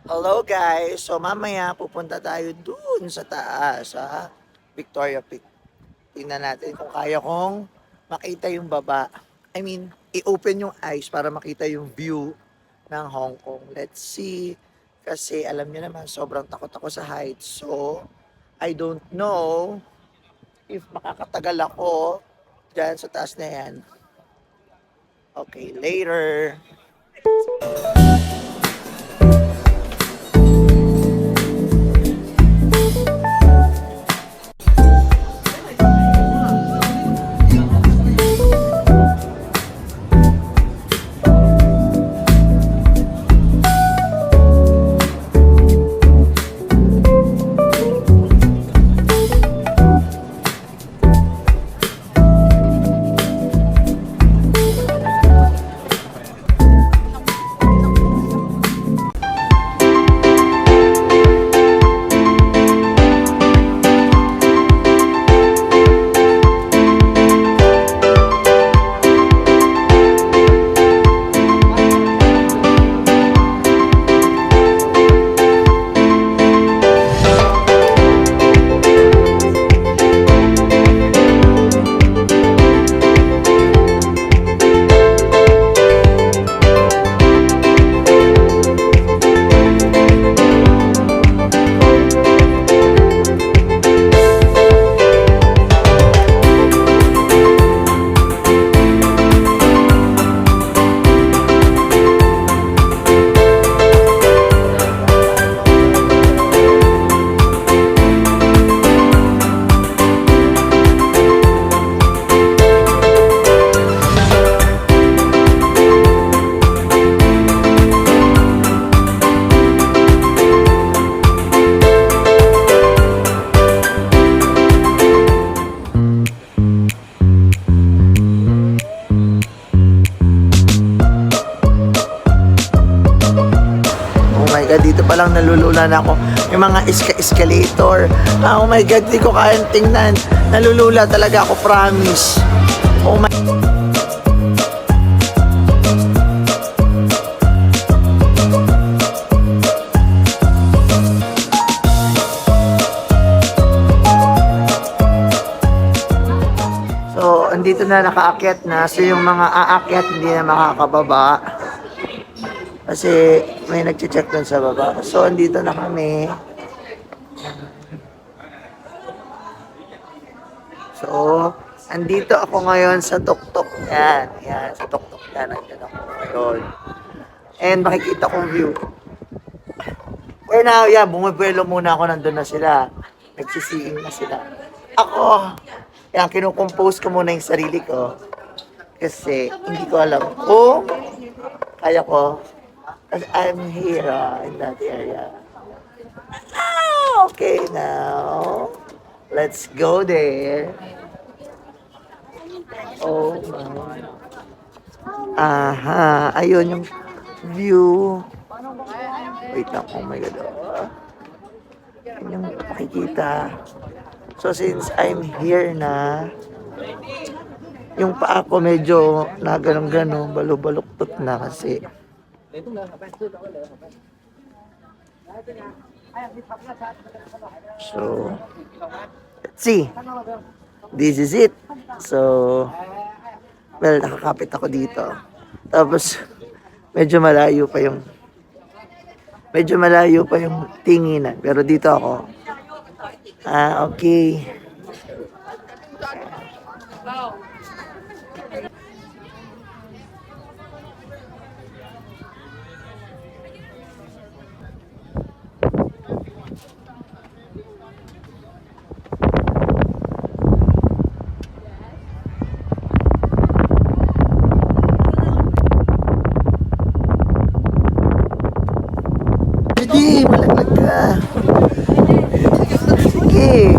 Hello guys! So mamaya pupunta tayo dun sa taas, sa Victoria Peak. Tingnan natin kung kaya kong makita yung baba. I mean, i-open yung eyes para makita yung view ng Hong Kong. Let's see. Kasi alam niyo naman, sobrang takot ako sa heights. So, I don't know if makakatagal ako dyan sa taas na yan. Okay, later! Oh my God, dito palang nalulula na ako. Yung mga escalator. Oh my God, di ko kayang tingnan. Nalulula talaga ako, promise. Oh my... So, andito na nakaakyat na. So, yung mga aakyat hindi na makakababa. Kasi may nagche-check dun sa baba. So, andito na kami. So, andito ako ngayon sa tuktok. Yan, yan, sa tuktok yan. Andito ako ngayon. And makikita kong view. For now, yan, bumubuelo muna ako. Nandun na sila. Nagsisiing na sila. Ako, yan, kinukompose ko muna yung sarili ko. Kasi, hindi ko alam kung kaya ko. Because I'm here in that area. Ah, okay, now, let's go there. Oh my. Aha, ayun yung view. Wait lang, oh my God. Yun yung makikita. So since I'm here na, yung paa ko medyo naganong-ganon, balubaluktot na kasi. So, let's see. This is it. So, well, nakakapit ako dito. Tapos, medyo malayo pa yung tinginan. Pero dito ako. Ah, okay. Hindi, malaglag ka. Sige.